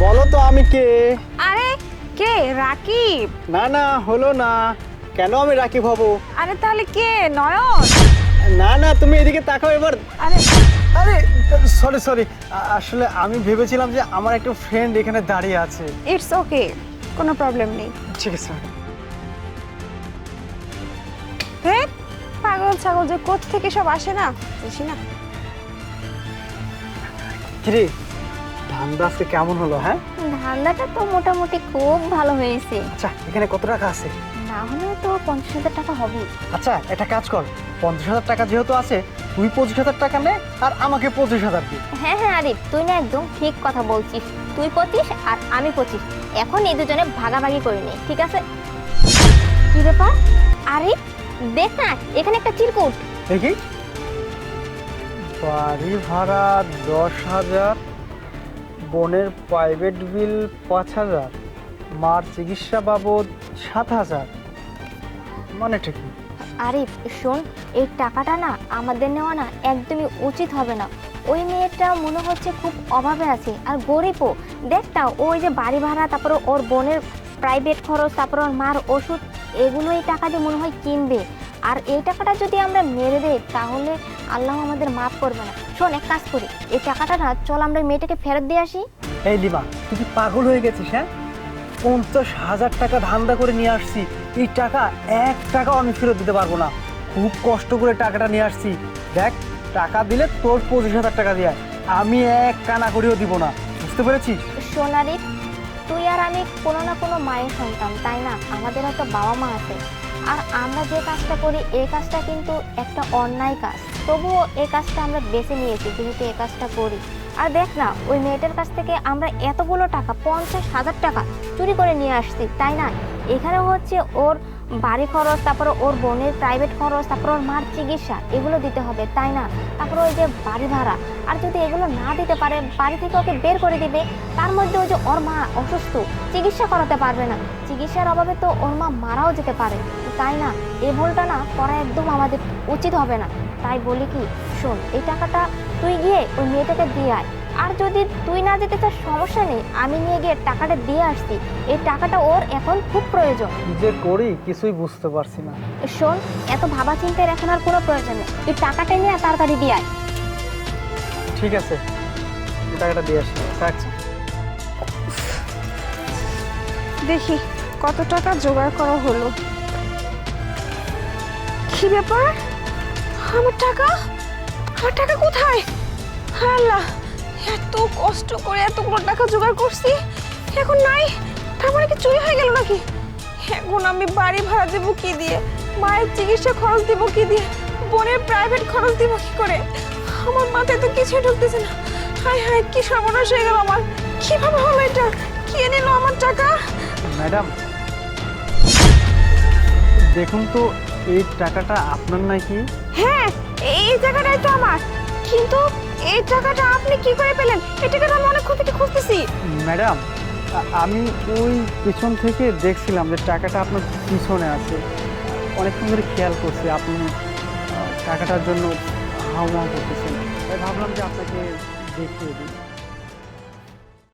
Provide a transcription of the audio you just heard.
বলো তো আমি কে? আরে কে? রাকিব? না না, হলো না। কেন আমি রাকিব হব? আরে তাহলে কে? নয়ন? না না, তুমি এদিকে তাকাও এবার। আরে আরে সরি সরি, আসলে আমি ভেবেছিলাম যে আমার একটা ফ্রেন্ড এখানে দাঁড়িয়ে আছে। ইটস ওকে, কোনো প্রবলেম নেই। ঠিক আছে। হে পাগল ছাগল যে কোত্থেকে সব আসে না বুঝি না। কিরে, ধান্দা আজকে কেমন হলো? হ্যাঁ, ধান্দাটা তো মোটামুটি খুব ভালো হয়েছে। আচ্ছা এখানে কত টাকা আছে? না হলেও তো 50,000 টাকা হবে। আচ্ছা একটা কাজ কর, 50,000 টাকা যেহেতু আছে, তুই 25,000 টাকা নে আর আমাকে 25,000 দি। হ্যাঁ হ্যাঁ আরিফ, তুই না একদম ঠিক কথা বলছিস। তুই 25 আর আমি 25, এখন এই দুজনে ভাগাভাগি করে নি, ঠিক আছে? কি ব্যাপার আরিফ, দেখ না এখানে একটা চিরকুট। দেখি, বাড়ি ভাড়া 10,000, বোনের প্রাইভেট বিল 5,000, মার চিকিৎসা বাবদ 7,000। মানে ঠিক। আরিফ শোন, এই টাকাটা না আমাদের নেওয়া না একদমই উচিত হবে না। ওই মেয়েটা মনে হচ্ছে খুব অভাবে আছে আর গরিবও। দেখ না, ওই যে বাড়ি ভাড়া, তারপরে ওর বোনের প্রাইভেট খরচ, তারপরে ওর মার ওষুধ, এগুলো এই টাকা দিয়ে মনে হয় কিনবে। আর এই টাকাটা যদি আমরা মেরে দেই তাহলে আল্লাহ আমাদের মাফ করবে না। শোন এক কাজ করি, এই টাকাটা না চল আমরা এই মেয়েটাকে ফেরত দিয়ে আসি। এই লিমা, তুই কি পাগল হয়ে গেছিস? হ্যাঁ, 50,000 টাকা ধান্দা করে নিয়ে আসছি, এই টাকা 1 টাকাও আমি ফেরত দিতে পারবো না। খুব কষ্ট করে টাকাটা নিয়ে আসছি। দেখ, টাকা দিলে তোর 25,000 টাকা দিয়ে আমি 1 কানা করেও দিব না, বুঝতে পেরেছিস? শোন আরিফ, তুই আর আমি কোনো না কোনো মায়ের সন্তান, তাই না? আমাদের একটা বাবা মা আছে। আর আমরা যে কাজটা করি এই কাজটা কিন্তু একটা অন্যায় কাজ, তবুও এই কাজটা আমরা বেছে নিয়েছি যেহেতু এই কাজটা করি। আর দেখ না, ওই মেয়েটার কাছ থেকে আমরা এতগুলো টাকা, 50,000 টাকা চুরি করে নিয়ে আসছি, তাই না? এখানে হচ্ছে ওর বাড়ি খরচ, তারপরে ওর বোনের প্রাইভেট খরচ, তারপর ওর মার চিকিৎসা, এগুলো দিতে হবে, তাই না? তারপরে ওই যে বাড়ি ভাড়া, আর যদি এগুলো না দিতে পারে বাড়ি থেকে ওকে বের করে দিবে। তার মধ্যে ওই যে ওর মা অসুস্থ, চিকিৎসা করাতে পারবে না, চিকিৎসার অভাবে তো ওর মা মারাও যেতে পারে, তাই না? এই ভুলটা না করা একদম আমাদের উচিত হবে না। তাই বলি কি, শোন, এই টাকাটা তুই গিয়ে ওই মেয়েটাকে দিয়ে আয়। আর যদি তুই না যেতে চাস সমস্যা নেই, আমি নিয়ে গিয়ে টাকাটা দিয়ে আসছি। এই টাকাটা ওর এখন খুব প্রয়োজন। কি যে করি কিছুই বুঝতে পারছি না। শোন, এত ভাবা চিন্তার এখন আর কোনো প্রয়োজন নেই, তুই টাকাটা নিয়ে তাড়াতাড়ি দিয়ে আয়। ঠিক আছে, এই টাকাটা দিয়ে আসি, রাখছি। দেখি কত টাকা জোগাড় করা হলো। কি ব্যাপার? আমার টাকা, আমার টাকা কোথায়? আল্লাহ, এত কষ্ট করে এতগুলো টাকা জোগাড় করছি, এখন নাই। তার মানে কি চুরি হয়ে গেল নাকি? এখন আমি বাড়ি ভাড়া দেবো কি দিয়ে? মায়ের চিকিৎসা খরচ দিব কি দিয়ে? বোনের প্রাইভেট খরচ দিব কি করে? আমার মাথায় তো কিছুই ঢুকতেছে না। হায় হায়, কি সর্বনাশ হয়ে গেল আমার! কিভাবে হলো এটা? কে নিল আমার টাকা? ম্যাডাম, দেখুন তো, এই টাকাটা আপনার নাকি? হ্যাঁ, এই জায়গাটাই তো আমার। কিন্তু এই টাকাটা আপনি কি করে পেলেন? এই টাকাটা আমি অনেক থেকে খুঁজতেছি। ম্যাডাম, আমি ওই পিছন থেকে দেখছিলাম যে টাকাটা আপনার পিছনে আছে, অনেকক্ষণ ধরে খেয়াল করছি আপনি টাকাটার জন্য হাউমাউ করতেছেন, তাই ভাবলাম যে আপনাকে দেখিয়ে দিই।